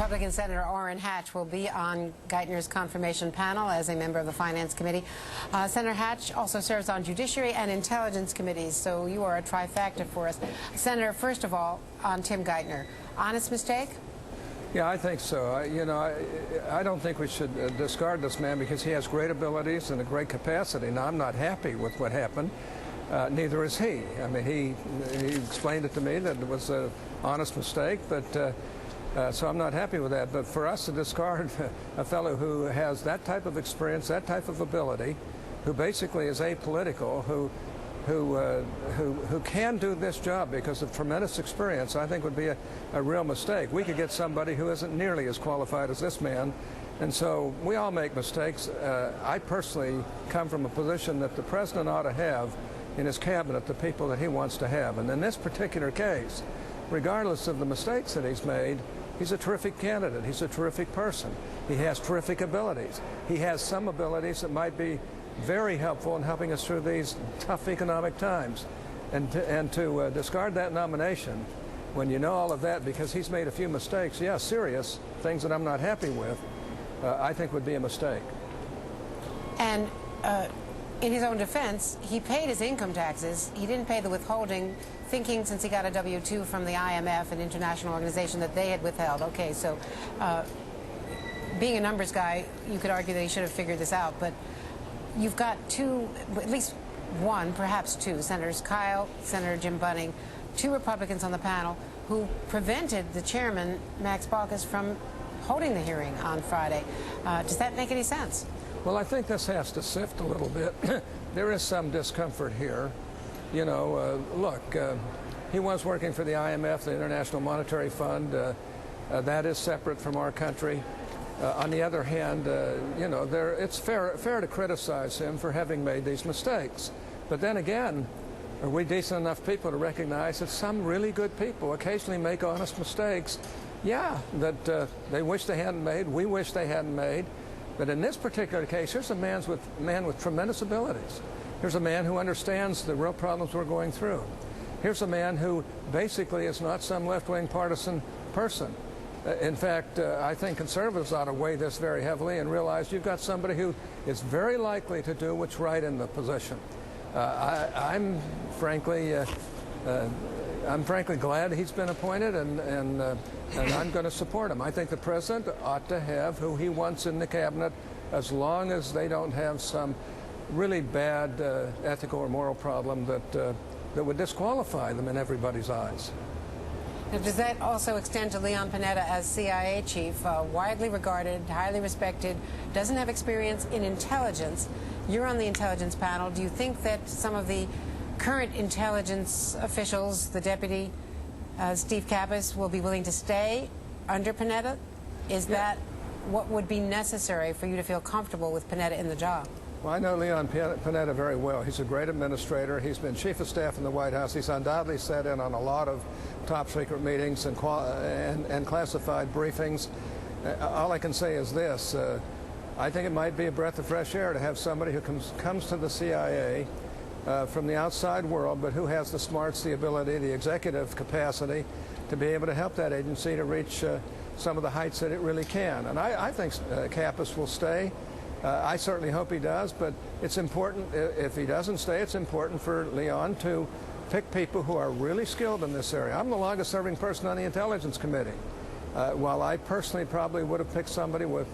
Republican Senator Orrin Hatch will be on Geithner's confirmation panel as a member of the Finance Committee. Senator Hatch also serves on Judiciary and Intelligence Committees, so you are a trifecta for us. Senator, first of all, on Tim Geithner, honest mistake? Yeah, I think so. I don't think we should discard this man because he has great abilities and a great capacity. Now, I'm not happy with what happened. Neither is he. I mean, he explained it to me that it was an honest mistake, but so I'm not happy with that. But for us to discard a fellow who has that type of experience, that type of ability, who basically is apolitical, who can do this job because of tremendous experience, I think would be a real mistake. We could get somebody who isn't nearly as qualified as this man. And so we all make mistakes. I personally come from a position that the president ought to have in his cabinet the people that he wants to have. And in this particular case, regardless of the mistakes that he's made, he's a terrific candidate. He's a terrific person. He has terrific abilities. He has some abilities that might be very helpful in helping us through these tough economic times. And to discard that nomination when you know all of that because he's made a few mistakes, yeah, serious things that I'm not happy with, I think would be a mistake. And in his own defense, he paid his income taxes. He didn't pay the withholding, thinking since he got a W-2 from the IMF, an international organization, that they had withheld. Okay, so being a numbers guy, you could argue that he should have figured this out. But you've got two, at least one, perhaps two, Senators Kyle, Senator Jim Bunning, two Republicans on the panel who prevented the chairman, Max Baucus, from holding the hearing on Friday. Does that make any sense? Well, I think this has to sift a little bit. There is some discomfort here. You know, look, he was working for the IMF, the International Monetary Fund. That is separate from our country. On the other hand, you know, it's fair to criticize him for having made these mistakes. But then again, are we decent enough people to recognize that some really good people occasionally make honest mistakes? Yeah, that they wish they hadn't made, we wish they hadn't made. But in this particular case, here's a man with tremendous abilities. Here's a man who understands the real problems we're going through. Here's a man who basically is not some left-wing partisan person. In fact, I think conservatives ought to weigh this very heavily and realize you've got somebody who is very likely to do what's right in the position. I'm frankly glad he's been appointed, and I'm going to support him. I think the president ought to have who he wants in the cabinet as long as they don't have some really bad ethical or moral problem that would disqualify them in everybody's eyes. Now, does that also extend to Leon Panetta as CIA chief, widely regarded, highly respected, doesn't have experience in intelligence? You're on the intelligence panel. Do you think that some of the current intelligence officials, the deputy, Steve Kappas, will be willing to stay under Panetta? Is that what would be necessary for you to feel comfortable with Panetta in the job? Well, I know Leon Panetta very well. He's a great administrator. He's been chief of staff in the White House. He's undoubtedly sat in on a lot of top-secret meetings and classified briefings. All I can say is this. I think it might be a breath of fresh air to have somebody who comes to the CIA from the outside world, but who has the smarts, the ability, the executive capacity to be able to help that agency to reach some of the heights that it really can. And I think Kappas will stay. I certainly hope he does, but it's important, if he doesn't stay, it's important for Leon to pick people who are really skilled in this area. I'm the longest serving person on the Intelligence Committee. While I personally probably would have picked somebody with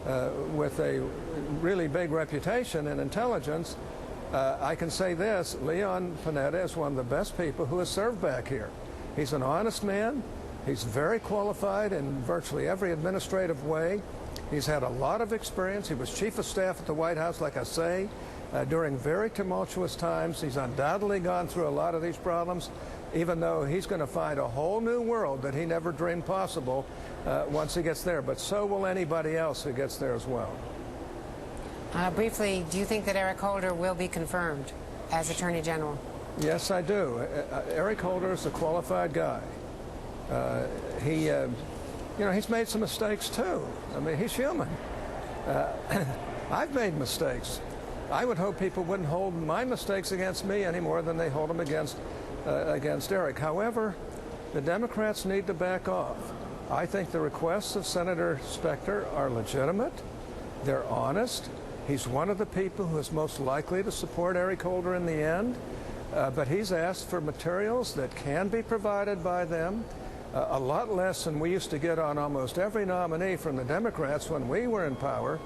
a really big reputation in intelligence, I can say this: Leon Panetta is one of the best people who has served back here. He's an honest man. He's very qualified in virtually every administrative way. He's had a lot of experience. He was chief of staff at the White House, like I say, during very tumultuous times. He's undoubtedly gone through a lot of these problems, even though he's going to find a whole new world that he never dreamed possible once he gets there. But so will anybody else who gets there as well. Briefly, do you think that Eric Holder will be confirmed as Attorney General? Yes, I do. Eric Holder is a qualified guy. You know, he's made some mistakes too. I mean, he's human. I've made mistakes. I would hope people wouldn't hold my mistakes against me any more than they hold them against Eric. However, the Democrats need to back off. I think the requests of Senator Specter are legitimate. They're honest. He's one of the people who is most likely to support Eric Holder in the end, but he's asked for materials that can be provided by them, a lot less than we used to get on almost every nominee from the Democrats when we were in power.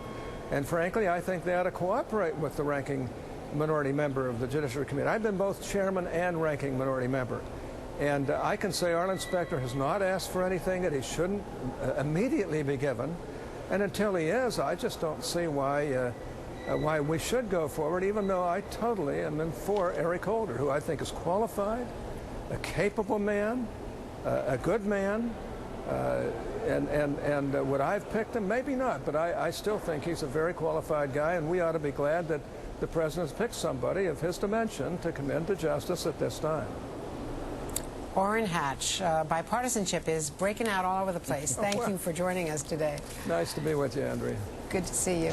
And frankly, I think they ought to cooperate with the ranking minority member of the Judiciary Committee. I've been both chairman and ranking minority member. And I can say Arlen Specter has not asked for anything that he shouldn't immediately be given. And until he is, I just don't see why we should go forward, even though I totally am in for Eric Holder, who I think is qualified, a capable man, a good man, and would I have picked him? Maybe not, but I still think he's a very qualified guy, and we ought to be glad that the president's picked somebody of his dimension to come into justice at this time. Orrin Hatch, bipartisanship is breaking out all over the place. Thank you for joining us today. Nice to be with you, Andrea. Good to see you.